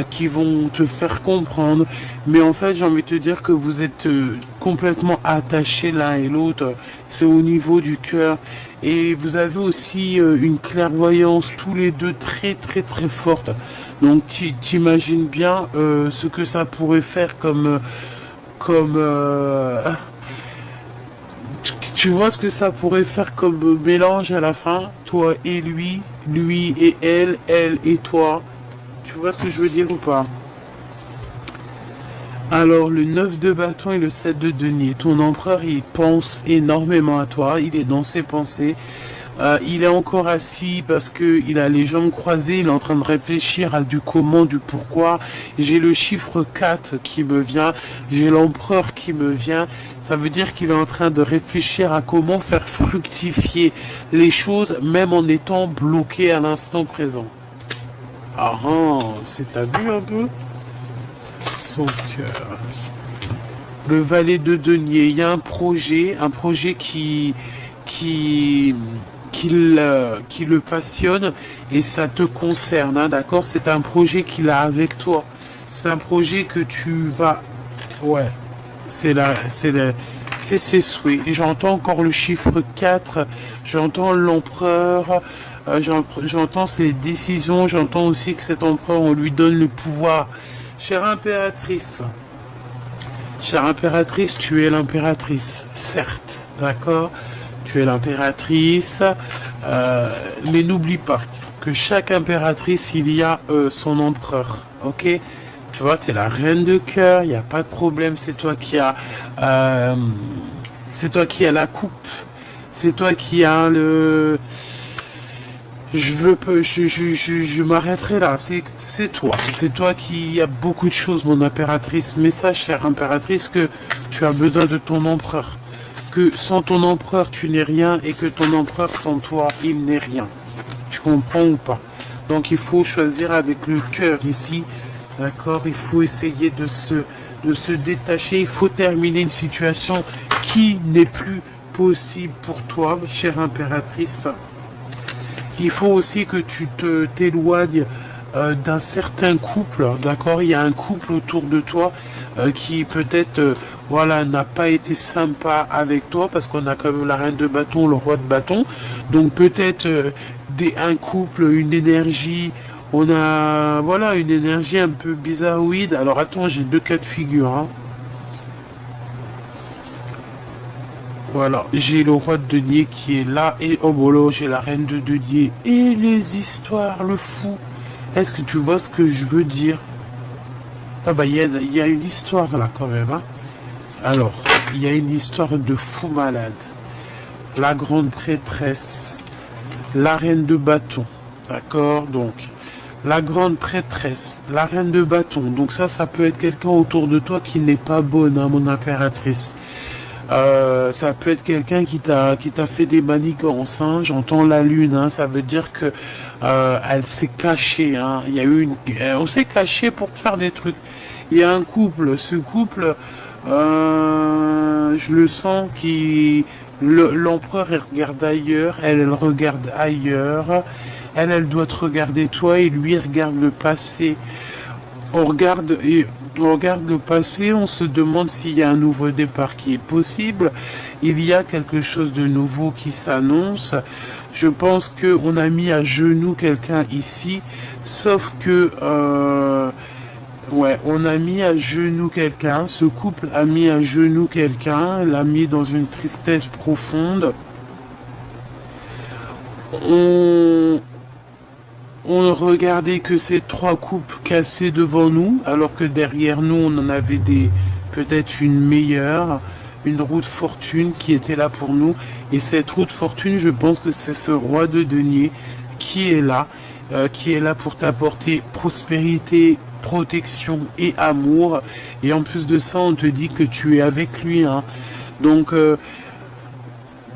qui vont te faire comprendre. Mais en fait, j'ai envie de te dire que vous êtes complètement attachés l'un et l'autre. C'est au niveau du cœur. Et vous avez aussi une clairvoyance tous les deux très très très forte. Donc t'imagines bien ce que ça pourrait faire comme tu vois ce que ça pourrait faire comme mélange à la fin, toi et lui et elle et toi. Tu vois ce que je veux dire ou pas? Alors, le 9 de bâton et le 7 de denier. Ton empereur, il pense énormément à toi. Il est dans ses pensées. Il est encore assis parce que il a les jambes croisées. Il est en train de réfléchir à du comment, du pourquoi. J'ai le chiffre 4 qui me vient. J'ai l'empereur qui me vient. Ça veut dire qu'il est en train de réfléchir à comment faire fructifier les choses, même en étant bloqué à l'instant présent. Ah, t'as vu un peu? Son cœur. Le valet de denier, il y a un projet qui le passionne et ça te concerne, hein, d'accord? C'est un projet qu'il a avec toi. C'est un projet que tu vas... Ouais, c'est ses souhaits. Et j'entends encore le chiffre 4, j'entends l'empereur, j'entends ses décisions, j'entends aussi que cet empereur, on lui donne le pouvoir. Chère impératrice, tu es l'impératrice, certes, d'accord? Tu es l'impératrice, mais n'oublie pas que chaque impératrice, il y a son empereur, ok? Tu vois, tu es la reine de cœur, il n'y a pas de problème, c'est toi qui as la coupe, c'est toi qui as le... Je m'arrêterai là. C'est toi qui a beaucoup de choses, mon impératrice. Message, chère impératrice, que tu as besoin de ton empereur. Que sans ton empereur, tu n'es rien et que ton empereur, sans toi, il n'est rien. Tu comprends ou pas? Donc, il faut choisir avec le cœur ici. D'accord? Il faut essayer de se détacher. Il faut terminer une situation qui n'est plus possible pour toi, chère impératrice. Il faut aussi que tu t'éloignes d'un certain couple, d'accord? Il y a un couple autour de toi qui peut-être voilà, n'a pas été sympa avec toi parce qu'on a quand même la reine de bâton, le roi de bâton. Donc peut-être un couple, une énergie, on a voilà une énergie un peu bizarroïde. Alors attends, j'ai deux cas de figure, hein. Voilà, j'ai le roi de denier qui est là et oh bolo, j'ai la reine de denier et les histoires, le fou. Est-ce que tu vois ce que je veux dire? Ah bah il y a une histoire là quand même, hein. Alors, il y a une histoire de fou malade. La grande prêtresse, la reine de bâton, d'accord? Donc, la grande prêtresse, la reine de bâton. Donc ça peut être quelqu'un autour de toi qui n'est pas bonne, hein, mon impératrice. Ça peut être quelqu'un qui t'a fait des manigances, hein. J'entends la lune, hein. Ça veut dire que elle s'est cachée, hein. Il y a eu on s'est caché pour faire des trucs. Il y a un couple, ce couple, je le sens qui l'empereur elle regarde ailleurs, elle regarde ailleurs, elle doit te regarder toi et lui regarde le passé. On regarde le passé, on se demande s'il y a un nouveau départ qui est possible. Il y a quelque chose de nouveau qui s'annonce. Je pense que on a mis à genoux quelqu'un ici, sauf que on a mis à genoux quelqu'un. Ce couple a mis à genoux quelqu'un, l'a mis dans une tristesse profonde. On regardait que ces trois coupes cassées devant nous, alors que derrière nous, on en avait peut-être une meilleure, une roue de fortune qui était là pour nous. Et cette roue de fortune, je pense que c'est ce roi de denier qui est là pour t'apporter prospérité, protection et amour. Et en plus de ça, on te dit que tu es avec lui, hein. Donc,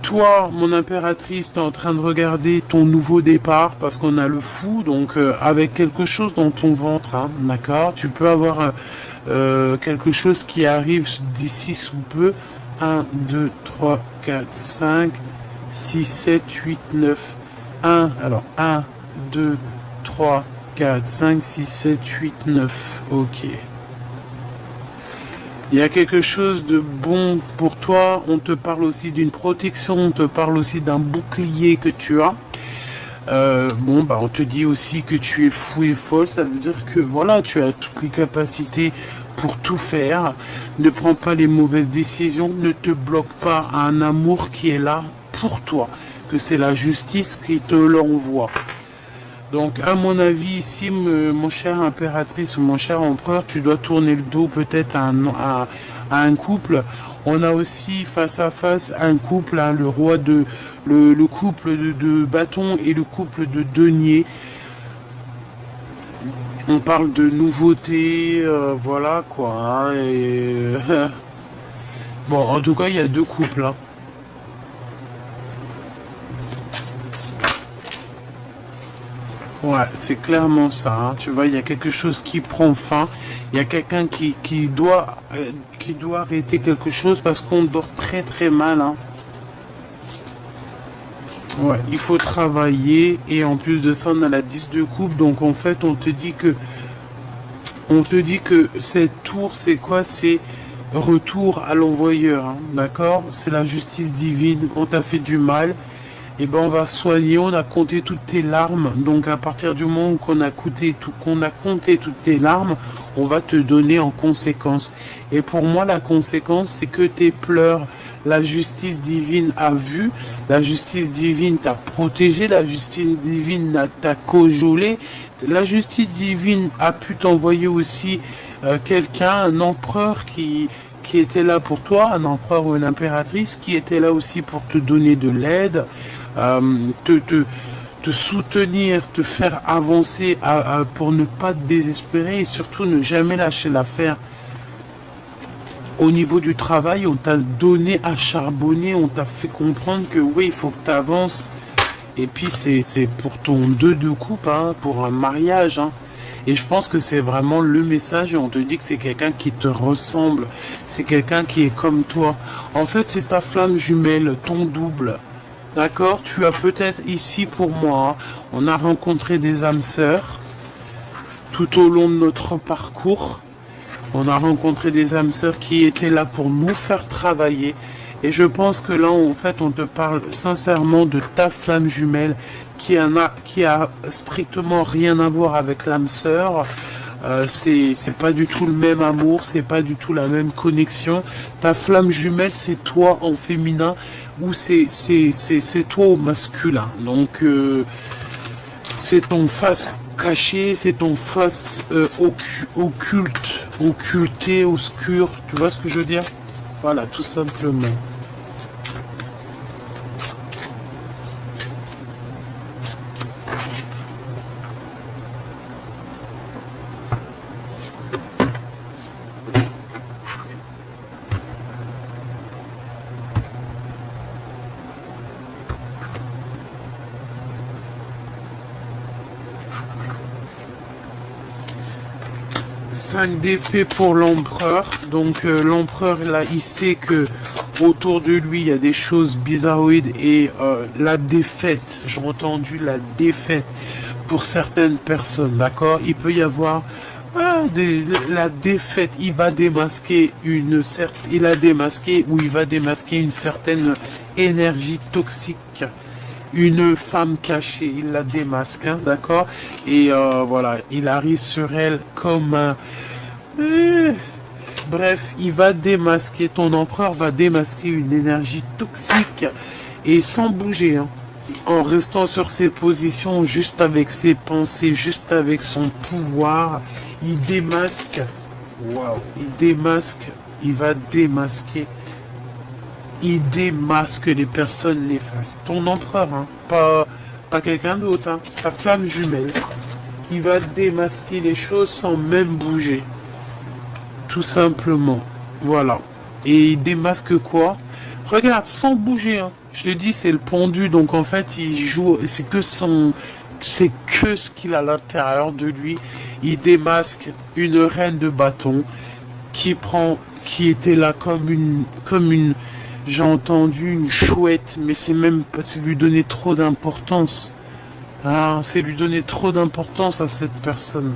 toi, mon impératrice, t'es en train de regarder ton nouveau départ parce qu'on a le fou, donc avec quelque chose dans ton ventre, hein, d'accord? Tu peux avoir quelque chose qui arrive d'ici sous peu. 1, 2, 3, 4, 5, 6, 7, 8, 9. 1, alors 1, 2, 3, 4, 5, 6, 7, 8, 9. Ok. Il y a quelque chose de bon pour toi. On te parle aussi d'une protection. On te parle aussi d'un bouclier que tu as. Bon, bah, on te dit aussi que tu es fou et folle. Ça veut dire que voilà, tu as toutes les capacités pour tout faire. Ne prends pas les mauvaises décisions. Ne te bloque pas à un amour qui est là pour toi. Que c'est la justice qui te l'envoie. Donc, à mon avis, ici, mon cher impératrice ou mon cher empereur, tu dois tourner le dos peut-être à un couple. On a aussi face à face un couple, hein, le roi de le couple de bâton et le couple de denier. On parle de nouveautés, voilà quoi. Hein, et, bon, en tout cas, il y a deux couples. Hein. Ouais, c'est clairement ça. Hein. Tu vois, il y a quelque chose qui prend fin. Il y a quelqu'un qui doit arrêter quelque chose parce qu'on dort très très mal. Hein. Ouais, il faut travailler et en plus de ça, on a la 10 de coupe. Donc en fait, on te dit que cette tour, c'est quoi? C'est retour à l'envoyeur. Hein. D'accord? C'est la justice divine. On t'a fait du mal. Et ben on va soigner, on a compté toutes tes larmes. Donc à partir du moment qu'on a compté toutes tes larmes, on va te donner en conséquence. Et pour moi la conséquence c'est que tes pleurs, la justice divine a vu, la justice divine t'a protégé, la justice divine t'a cajolé, la justice divine a pu t'envoyer aussi quelqu'un, un empereur qui était là pour toi, un empereur ou une impératrice, qui était là aussi pour te donner de l'aide, te soutenir, te faire avancer pour ne pas te désespérer et surtout ne jamais lâcher l'affaire. Au niveau du travail, on t'a donné à charbonner, on t'a fait comprendre que oui, il faut que tu avances. Et puis c'est pour ton 2 de coupe, hein, pour un mariage. Hein. Et je pense que c'est vraiment le message et on te dit que c'est quelqu'un qui te ressemble. C'est quelqu'un qui est comme toi. En fait, c'est ta flamme jumelle, ton double. D'accord? Tu as peut-être ici pour moi, on a rencontré des âmes sœurs tout au long de notre parcours. On a rencontré des âmes sœurs qui étaient là pour nous faire travailler. Et je pense que là, en fait, on te parle sincèrement de ta flamme jumelle qui a strictement rien à voir avec l'âme sœur. C'est pas du tout le même amour, c'est pas du tout la même connexion. Ta flamme jumelle, c'est toi en féminin ou c'est toi au masculin. Donc c'est ton face caché, c'est ton face occulte, occulté, obscur. Tu vois ce que je veux dire? Voilà, tout simplement. 5 d'épée pour l'empereur. Donc l'empereur là, il sait que autour de lui il y a des choses bizarroïdes et la défaite. J'ai entendu la défaite pour certaines personnes. D'accord, il peut y avoir la défaite. Il va démasquer il a démasqué ou il va démasquer une certaine énergie toxique. Une femme cachée, il la démasque, hein, d'accord? Et voilà, il arrive sur elle comme un... Bref, il va démasquer, ton empereur va démasquer une énergie toxique et sans bouger, hein, en restant sur ses positions, juste avec ses pensées, juste avec son pouvoir, il démasque, waouh, il va démasquer. Il démasque les personnes néfastes. Ton empereur, hein, pas quelqu'un d'autre, hein, ta flamme jumelle. Il va démasquer les choses sans même bouger. Tout simplement. Voilà. Et il démasque quoi? Regarde, sans bouger. Hein. Je l'ai dit, c'est le pendu. Donc en fait, il joue. C'est que ce qu'il a à l'intérieur de lui. Il démasque une reine de bâton qui était là comme une. J'ai entendu une chouette, mais c'est lui donner trop d'importance. Ah, c'est lui donner trop d'importance à cette personne.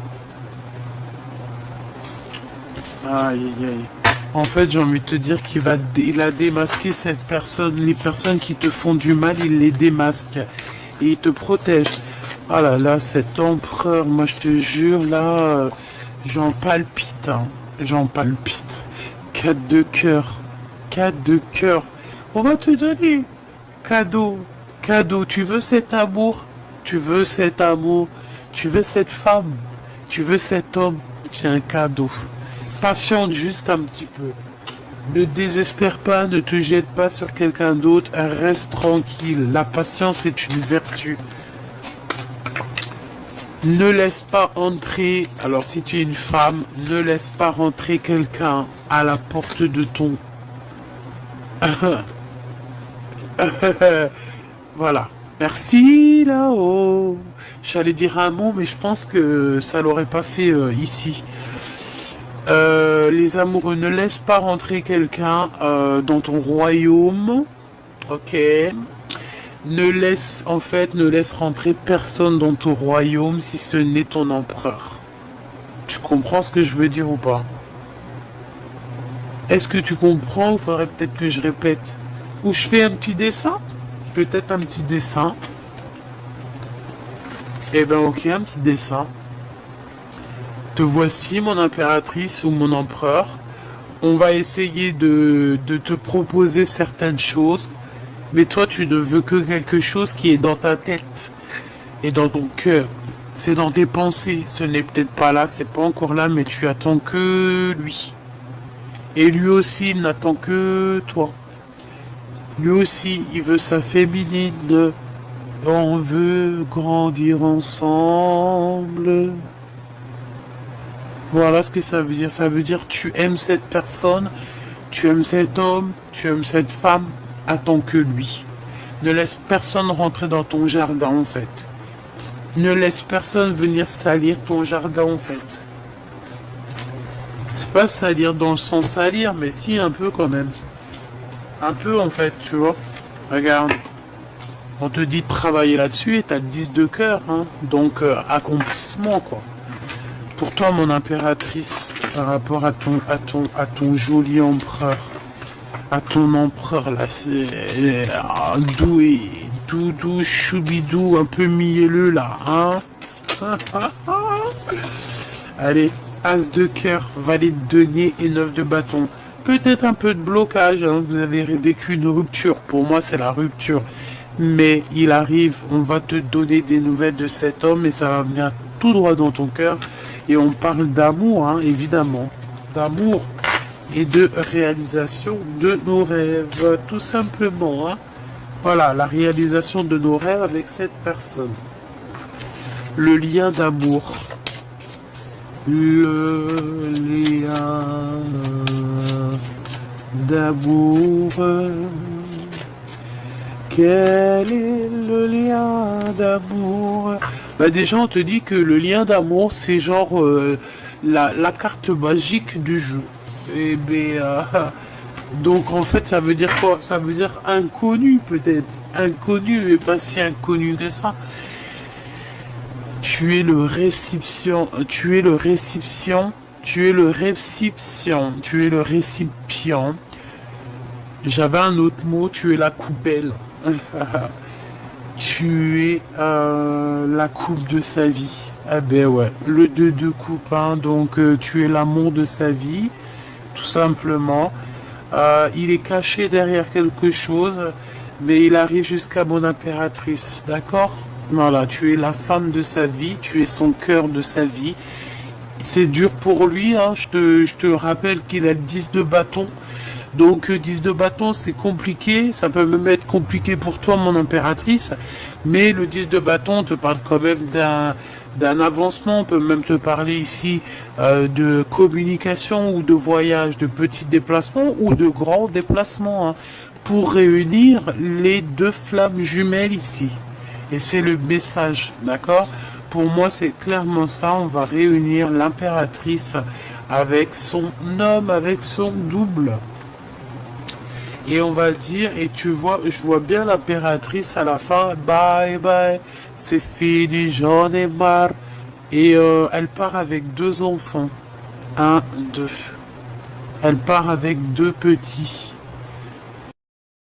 Aïe, aïe, aïe. En fait, j'ai envie de te dire il a démasqué cette personne. Les personnes qui te font du mal, il les démasque. Et il te protège. Ah là là, cet empereur, moi je te jure, là, j'en palpite, hein. J'en palpite. 4 de cœur. 4 de cœur. On va te donner. Cadeau. Cadeau. Tu veux cet amour? Tu veux cet amour? Tu veux cette femme? Tu veux cet homme? J'ai un cadeau. Patiente juste un petit peu. Ne désespère pas, ne te jette pas sur quelqu'un d'autre, reste tranquille. La patience est une vertu. Ne laisse pas entrer, alors si tu es une femme, ne laisse pas rentrer quelqu'un à la porte de ton... Voilà. Merci là-haut. J'allais dire un mot, mais je pense que ça l'aurait pas fait ici. Les amoureux, ne laisse pas rentrer quelqu'un dans ton royaume. Ok. Ne laisse rentrer personne dans ton royaume si ce n'est ton empereur. Tu comprends ce que je veux dire ou pas? Est-ce que tu comprends ou faudrait peut-être que je répète? Ou je fais un petit dessin? Peut-être un petit dessin. Eh ben ok, un petit dessin. Te voici mon impératrice ou mon empereur. On va essayer de te proposer certaines choses. Mais toi, tu ne veux que quelque chose qui est dans ta tête et dans ton cœur. C'est dans tes pensées. Ce n'est peut-être pas là, c'est pas encore là, mais tu attends que lui. Et lui aussi, il n'attend que toi. Lui aussi, il veut sa féminine. On veut grandir ensemble. Voilà ce que ça veut dire. Ça veut dire tu aimes cette personne, tu aimes cet homme, tu aimes cette femme. Attends que lui. Ne laisse personne rentrer dans ton jardin en fait. Ne laisse personne venir salir ton jardin en fait. C'est pas salir dans le sens salir, mais si un peu quand même. Un peu en fait, tu vois. Regarde. On te dit de travailler là-dessus et t'as le 10 de cœur, hein. Donc accomplissement quoi. Pour toi mon impératrice, par rapport à ton joli empereur. À ton empereur là, c'est doué, doudou, choubidou, un peu mielleux là, hein. Allez, as de cœur, valet de denier et 9 de bâton. Peut-être un peu de blocage, hein. Vous avez vécu une rupture, pour moi c'est la rupture. Mais il arrive, on va te donner des nouvelles de cet homme et ça va venir tout droit dans ton cœur. Et on parle d'amour, hein, évidemment, d'amour. Et de réalisation de nos rêves, tout simplement. Hein. Voilà, la réalisation de nos rêves avec cette personne. Le lien d'amour. Le lien d'amour. Quel est le lien d'amour? Bah déjà, on te dit que le lien d'amour, c'est genre la carte magique du jeu. Eh bien, donc en fait, ça veut dire quoi? Ça veut dire inconnu peut-être. Inconnu, mais pas si inconnu que ça. Tu es le récipient. Tu es le récipient. Tu es le récipient. Tu es le récipient. J'avais un autre mot. Tu es la coupelle. Tu es la coupe de sa vie. Ah ben ouais. Le 2 de coupe. Hein, donc tu es l'amour de sa vie. Tout simplement. Il est caché derrière quelque chose, mais il arrive jusqu'à mon impératrice, d'accord? Voilà, tu es la femme de sa vie, tu es son cœur de sa vie. C'est dur pour lui, hein. Je te rappelle qu'il a le 10 de bâton. Donc 10 de bâton, c'est compliqué, ça peut même être compliqué pour toi, mon impératrice, mais le 10 de bâton te parle quand même d'un avancement. On peut même te parler ici de communication ou de voyage, de petits déplacements ou de grands déplacements, hein, pour réunir les deux flammes jumelles ici. Et c'est le message, d'accord? Pour moi, c'est clairement ça. On va réunir l'impératrice avec son homme, avec son double. Et on va dire, et tu vois, je vois bien l'impératrice à la fin, bye bye, c'est fini, j'en ai marre. Et elle part avec deux enfants. Un, deux. Elle part avec deux petits.